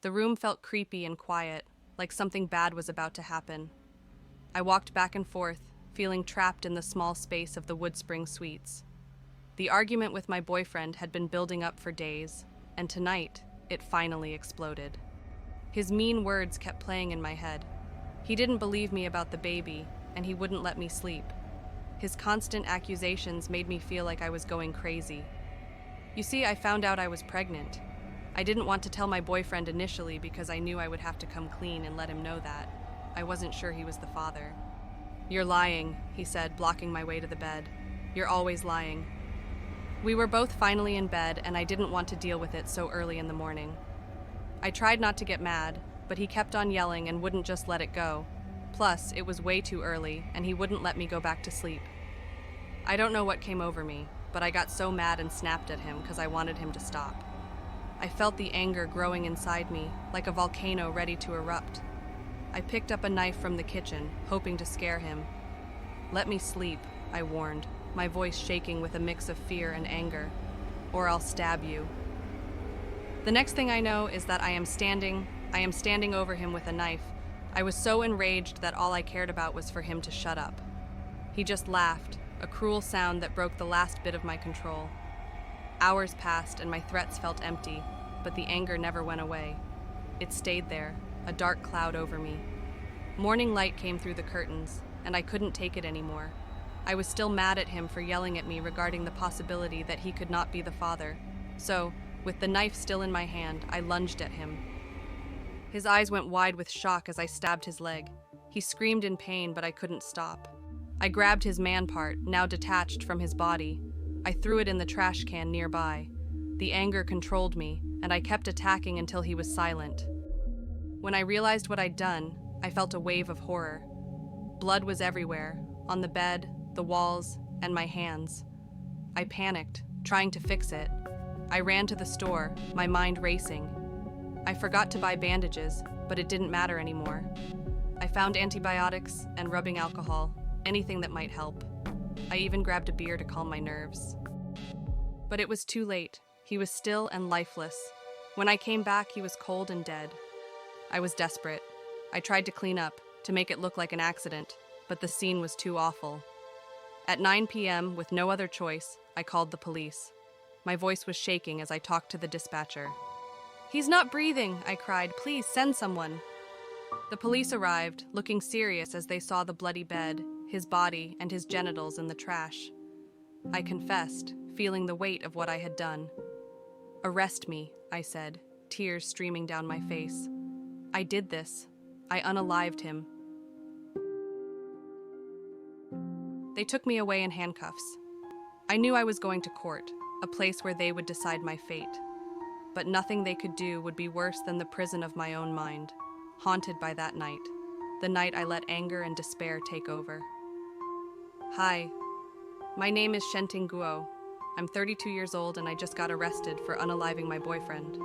The room felt creepy and quiet, like something bad was about to happen. I walked back and forth, feeling trapped in the small space of the Woodspring Suites. The argument with my boyfriend had been building up for days, and tonight, it finally exploded. His mean words kept playing in my head. He didn't believe me about the baby, and he wouldn't let me sleep. His constant accusations made me feel like I was going crazy. You see, I found out I was pregnant. I didn't want to tell my boyfriend initially because I knew I would have to come clean and let him know that. I wasn't sure he was the father. "You're lying," he said, blocking my way to the bed. "You're always lying." We were both finally in bed, and I didn't want to deal with it so early in the morning. I tried not to get mad, but he kept on yelling and wouldn't just let it go. Plus, it was way too early, and he wouldn't let me go back to sleep. I don't know what came over me, but I got so mad and snapped at him because I wanted him to stop. I felt the anger growing inside me, like a volcano ready to erupt. I picked up a knife from the kitchen, hoping to scare him. "Let me sleep," I warned, my voice shaking with a mix of fear and anger. "Or I'll stab you." The next thing I know is that I am standing over him with a knife. I was so enraged that all I cared about was for him to shut up. He just laughed, a cruel sound that broke the last bit of my control. Hours passed and my threats felt empty, but the anger never went away. It stayed there, a dark cloud over me. Morning light came through the curtains, and I couldn't take it anymore. I was still mad at him for yelling at me regarding the possibility that he could not be the father. So, with the knife still in my hand, I lunged at him. His eyes went wide with shock as I stabbed his leg. He screamed in pain, but I couldn't stop. I grabbed his man part, now detached from his body. I threw it in the trash can nearby. The anger controlled me, and I kept attacking until he was silent. When I realized what I'd done, I felt a wave of horror. Blood was everywhere, on the bed, the walls, and my hands. I panicked, trying to fix it. I ran to the store, my mind racing. I forgot to buy bandages, but it didn't matter anymore. I found antibiotics and rubbing alcohol, anything that might help. I even grabbed a beer to calm my nerves. But it was too late. He was still and lifeless. When I came back, he was cold and dead. I was desperate. I tried to clean up, to make it look like an accident, but the scene was too awful. At 9 p.m., with no other choice, I called the police. My voice was shaking as I talked to the dispatcher. "He's not breathing," I cried. "Please send someone." The police arrived, looking serious as they saw the bloody bed, his body, and his genitals in the trash. I confessed, feeling the weight of what I had done. "Arrest me," I said, tears streaming down my face. I did this. I unalived him. They took me away in handcuffs. I knew I was going to court, a place where they would decide my fate. But nothing they could do would be worse than the prison of my own mind, haunted by that night, the night I let anger and despair take over. Hi, my name is Shenting Guo. I'm 32 years old and I just got arrested for unaliving my boyfriend.